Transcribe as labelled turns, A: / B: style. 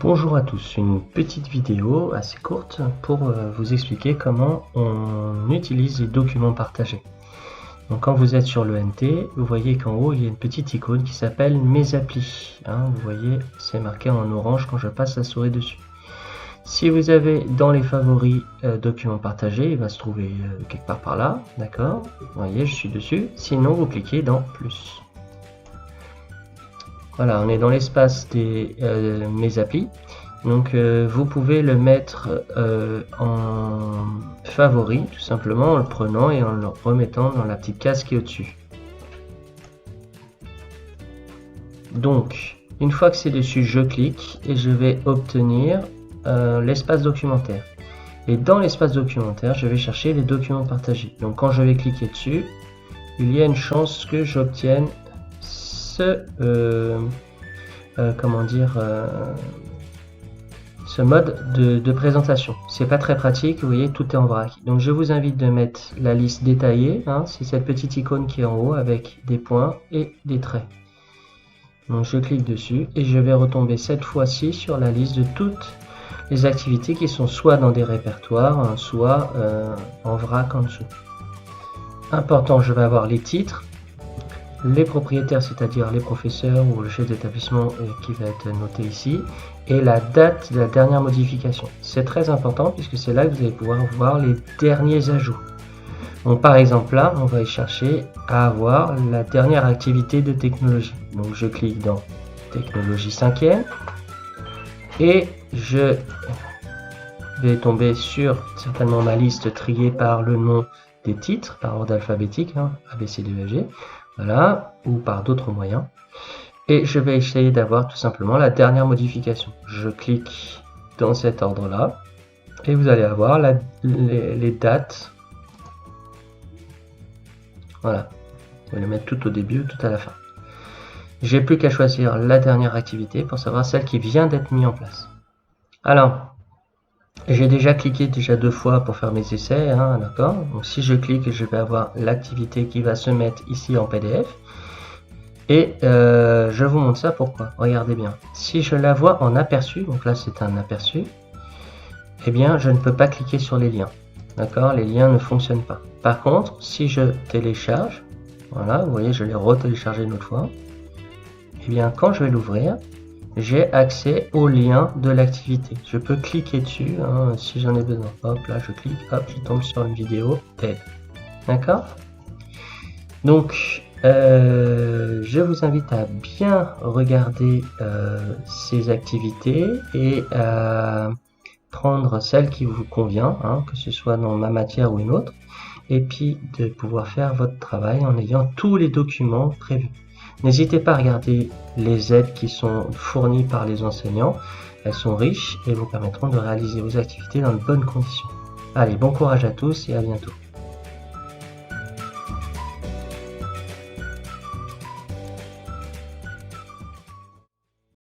A: Bonjour à tous, une petite vidéo assez courte pour vous expliquer comment on utilise les documents partagés. Donc quand vous êtes sur le NT, vous voyez qu'en haut il y a une petite icône qui s'appelle Mes applis. Vous voyez, c'est marqué en orange quand je passe la souris dessus. Si vous avez dans les favoris documents partagés, il va se trouver quelque part par là, d'accord? Vous voyez, je suis dessus. Sinon, vous cliquez dans plus. Voilà, on est dans l'espace des mes applis. Donc vous pouvez le mettre en favori, tout simplement en le prenant et en le remettant dans la petite case qui est au-dessus. Donc, une fois que c'est dessus, je clique et je vais obtenir l'espace documentaire. Et dans l'espace documentaire, je vais chercher les documents partagés. Donc quand je vais cliquer dessus, il y a une chance que j'obtienne ce mode de présentation. C'est pas très pratique, vous voyez, tout est en vrac. Donc je vous invite de mettre la liste détaillée, c'est cette petite icône qui est en haut avec des points et des traits. Donc je clique dessus et je vais retomber cette fois-ci sur la liste de toutes les activités qui sont soit dans des répertoires, soit en vrac en dessous. Important, je vais avoir les titres, les propriétaires, c'est-à-dire les professeurs ou le chef d'établissement qui va être noté ici, et la date de la dernière modification. C'est très important puisque c'est là que vous allez pouvoir voir les derniers ajouts. Donc par exemple là, on va y chercher à avoir la dernière activité de technologie. Donc je clique dans technologie 5e et je vais tomber sur certainement ma liste triée par le nom des titres, par ordre alphabétique, A, B, C, D, E, F, G. Voilà, ou par d'autres moyens. Et je vais essayer d'avoir tout simplement la dernière modification. Je clique dans cet ordre-là et vous allez avoir les dates. Voilà, vous allez mettre tout au début ou tout à la fin. J'ai plus qu'à choisir la dernière activité pour savoir celle qui vient d'être mise en place. Alors, j'ai déjà cliqué deux fois pour faire mes essais, d'accord. Donc si je clique, je vais avoir l'activité qui va se mettre ici en PDF. Et je vous montre ça pourquoi. Regardez bien. Si je la vois en aperçu, donc là c'est un aperçu, eh bien je ne peux pas cliquer sur les liens. D'accord, les liens ne fonctionnent pas. Par contre, si je télécharge, voilà, vous voyez, je l'ai retéléchargé une autre fois. Eh bien, quand je vais l'ouvrir, j'ai accès au lien de l'activité. Je peux cliquer dessus si j'en ai besoin. Hop, là je clique, hop, je tombe sur une vidéo TED. D'accord? Donc, je vous invite à bien regarder ces activités et à prendre celle qui vous convient, que ce soit dans ma matière ou une autre, et puis de pouvoir faire votre travail en ayant tous les documents prévus. N'hésitez pas à regarder les aides qui sont fournies par les enseignants. Elles sont riches et vous permettront de réaliser vos activités dans de bonnes conditions. Allez, bon courage à tous et à bientôt.